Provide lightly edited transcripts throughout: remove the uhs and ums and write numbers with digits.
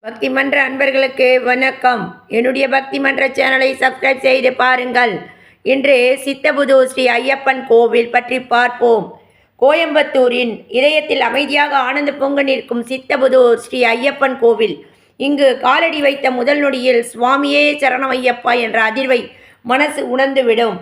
பக்தி மன்ற அன்பர்களுக்கு வணக்கம். என்னுடைய பக்தி மன்ற சேனலை சப்ஸ்கிரைப் செய்து பாருங்கள். இன்று சித்தபுதூர் ஸ்ரீ ஐயப்பன் கோவில் பற்றி பார்ப்போம். கோயம்புத்தூரின் இதயத்தில் அமைதியாக ஆனந்த பொங்க நிற்கும் சித்தபுதூர் ஸ்ரீ ஐயப்பன் கோவில். இங்கு காலடி வைத்த முதல் நொடியில் சுவாமியே சரணம் ஐயப்பா என்ற அதிர்வை மனசு உணர்ந்துவிடும்.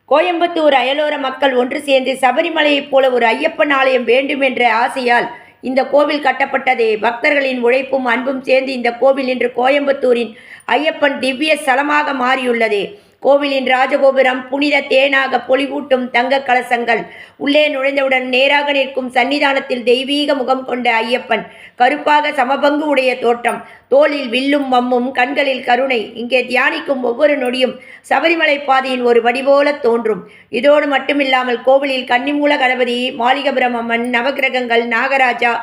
கோயம்புத்தூர் அயலோர மக்கள் ஒன்று சேர்ந்து சபரிமலையைப் போல ஒரு ஐயப்பன் ஆலயம் வேண்டும் என்ற ஆசையால் இந்த கோவில் கட்டப்பட்டது. பக்தர்களின் உழைப்பும் அன்பும் சேர்ந்து இந்த கோவில் இன்று கோயம்புத்தூரின் ஐயப்பன் திவ்ய ஸ்தலமாக மாறியுள்ளது. கோவிலின் ராஜகோபுரம் புனித தேனாக பொலிவூட்டும் தங்க கலசங்கள். உள்ளே நுழைந்தவுடன் நேராக நிற்கும் சன்னிதானத்தில் தெய்வீக முகம் கொண்ட ஐயப்பன். கருப்பாக சமபங்கு உடைய தோற்றம், தோளில் வில்லும் மம்மும், கண்களில் கருணை. இங்கே தியானிக்கும் ஒவ்வொரு நொடியும் சபரிமலை பாதையின் ஒரு வடிபோல தோன்றும். இதோடு மட்டுமில்லாமல் கோவிலில் கன்னிமூல கணபதி, மாளிகபுரம் அம்மன், நவகிரகங்கள், நாகராஜா,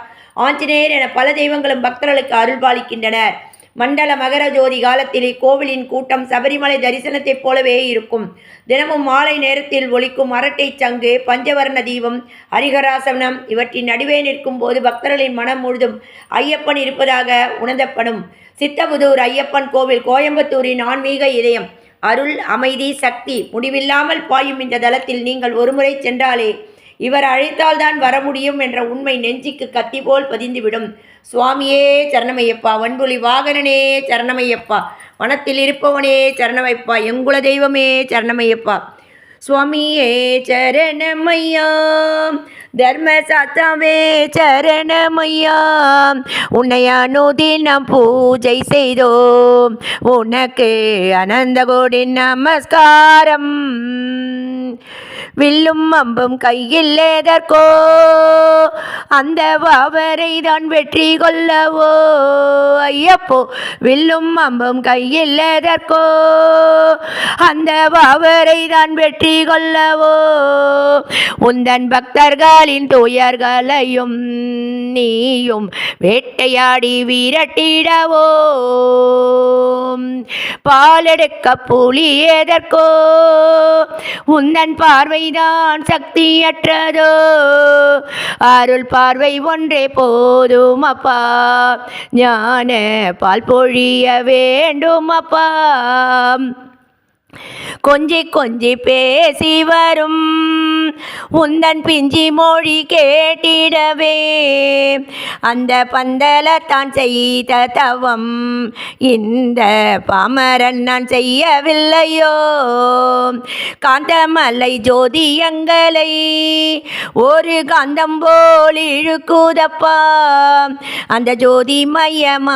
ஆஞ்சநேயர் என பல தெய்வங்களும் பக்தர்களுக்கு அருள்பாலிக்கின்றனர். மண்டல மகர ஜோதி காலத்தில் இக்கோவிலின் கூட்டம் சபரிமலை தரிசனத்தைப் போலவே இருக்கும். தினமும் மாலை நேரத்தில் ஒலிக்கும் அரட்டை சங்கு, பஞ்சவர்ண தீபம், ஹரிகராசனம் இவற்றின் நடுவே நிற்கும் போது பக்தர்களின் மனம் முழுதும் ஐயப்பன் இருப்பதாக உணர்ந்தப்படும். சித்தபுதூர் ஐயப்பன் கோவில் கோயம்புத்தூரின் ஆன்மீக இதயம். அருள், அமைதி, சக்தி முடிவில்லாமல் பாயும் இந்த தலத்தில் நீங்கள் ஒருமுறை சென்றாலே இவர் அழைத்தால்தான் வர முடியும் என்ற உண்மை நெஞ்சுக்கு கத்தி போல் பதிந்துவிடும். சுவாமியே சரணமையப்பா, வன்புலி வாகனனே சரணமையப்பா, வனத்தில் இருப்பவனே சரணமைப்பா, எங்குல தெய்வமே சரணமையப்பா. சுவாமியே சரணமையா, தர்மசாஸ்தாவே சரணமையா, உன்னை அனுதினம் பூஜை செய்தோம், உனக்கு அனந்த கோடி நமஸ்காரம். வில்லும் அம்பும் கையில் எதற்கோ, அந்த வாவரை தான் வெற்றி கொள்ளவோ ஐயப்போ. வில்லும் அம்பும் கையில் எதற்கோ, அந்த வாவரை தான் வெற்றி கொள்ளவோ. உந்தன் பக்தர்களின் துயர்களையும் நீயும் வேட்டையாடி விரட்டிடவோ. பாலெடுக்க புலி எதற்கோ, உந்தன் பார்வைதான் சக்தியற்றதோ. அருள் பார்வை ஒன்றே போதும் அப்பா, ஞான பால் பொழிய வேண்டும் அப்பா. கொஞ்சி கொஞ்சி பேசி வரும் உந்தன் பிஞ்சி மொழி கேட்டிடவே, அந்த பந்தலத்தான் செய்த தவம் இந்த பாமரன் நான் செய்யவில்லையோ. காந்தமலை ஜோதியங்களை ஒரு காந்தம் போல் இழுக்குதப்பா, அந்த ஜோதி மையமா